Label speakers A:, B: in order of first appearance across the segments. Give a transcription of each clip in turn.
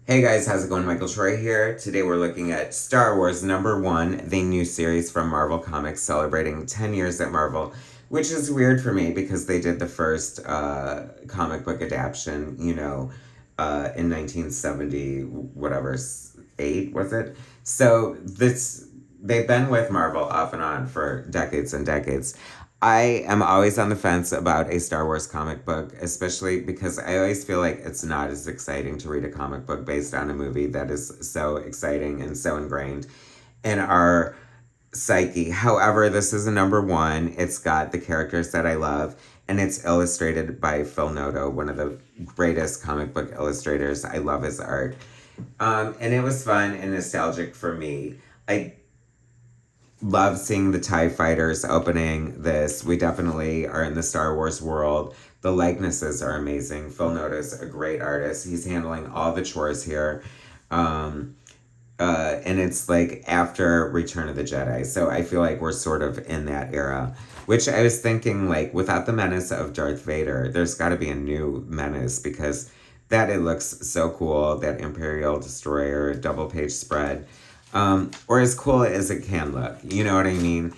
A: Hey guys, how's it going? Michael Troy here. Today we're looking at Star Wars #1, the new series from Marvel Comics celebrating 10 years at Marvel, which is weird for me because they did the first comic book adaptation, in 1970, whatever, 8, was it? They've been with Marvel off and on for decades and decades. I am always on the fence about a Star Wars comic book, especially because I always feel like it's not as exciting to read a comic book based on a movie that is so exciting and so ingrained in our psyche. However, this is a #1. It's got the characters that I love, and it's illustrated by Phil Noto, one of the greatest comic book illustrators. I love his art. And it was fun and nostalgic for me. I love seeing the TIE fighters opening this. We definitely are in the Star Wars world. The likenesses are amazing. Phil Noto's a great artist. He's handling all the chores here. And it's like after Return of the Jedi. So I feel like we're sort of in that era. Which I was thinking, like, without the menace of Darth Vader, there's got to be a new menace because it looks so cool. That Imperial Destroyer double page spread. Or as cool as it can look. You know what I mean?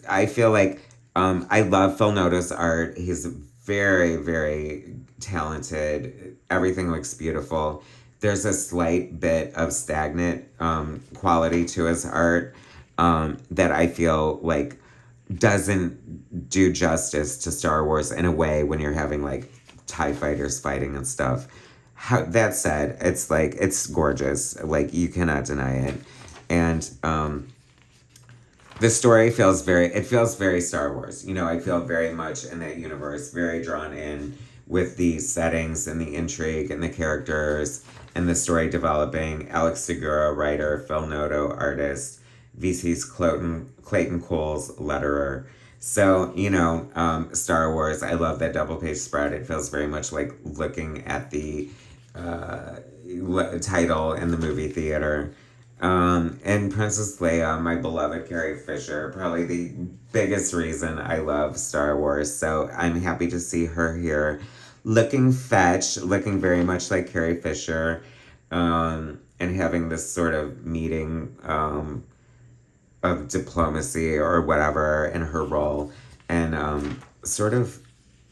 A: I feel like I love Phil Noto's art. He's very, very talented. Everything looks beautiful. There's a slight bit of stagnant quality to his art that I feel like doesn't do justice to Star Wars in a way when you're having like TIE fighters fighting and stuff. That said, it's gorgeous. Like, you cannot deny it. And the story feels very Star Wars. I feel very much in that universe, very drawn in with the settings and the intrigue and the characters and the story developing. Alex Segura, writer, Phil Noto, artist, VC's Clayton Cole's letterer. So, Star Wars, I love that double page spread. It feels very much like looking at the title in the movie theater. And Princess Leia, my beloved Carrie Fisher, probably the biggest reason I love Star Wars. So I'm happy to see her here, looking fetch, looking very much like Carrie Fisher, and having this sort of meeting of diplomacy or whatever in her role, and sort of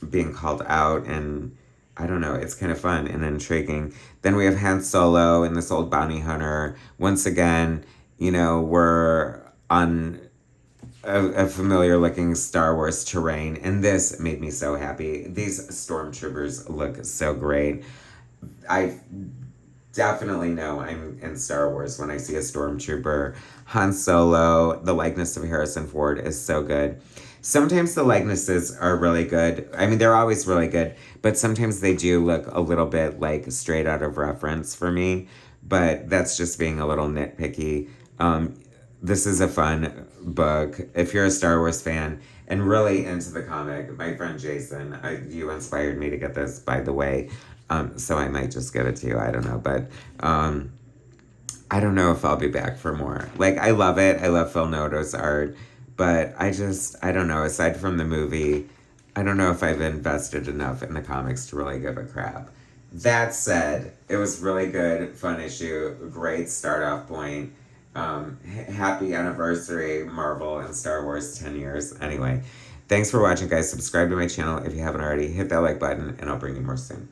A: being called out, and I don't know, it's kind of fun and intriguing. Then we have Han Solo and this old bounty hunter. Once again, we're on a familiar looking Star Wars terrain, and this made me so happy. These stormtroopers look so great. I definitely know I'm in Star Wars when I see a stormtrooper. Han Solo, the likeness of Harrison Ford is so good. Sometimes the likenesses are really good. I mean, they're always really good, but sometimes they do look a little bit like straight out of reference for me. But that's just being a little nitpicky. This is a fun book. If you're a Star Wars fan and really into the comic, my friend Jason, you inspired me to get this, by the way. So I might just give it to you. I don't know. But I don't know if I'll be back for more. Like, I love it. I love Phil Noto's art. But I don't know, aside from the movie, I don't know if I've invested enough in the comics to really give a crap. That said, it was really good, fun issue, great start off point. Happy anniversary, Marvel and Star Wars 10 years. Anyway, thanks for watching, guys. Subscribe to my channel if you haven't already. Hit that like button, and I'll bring you more soon.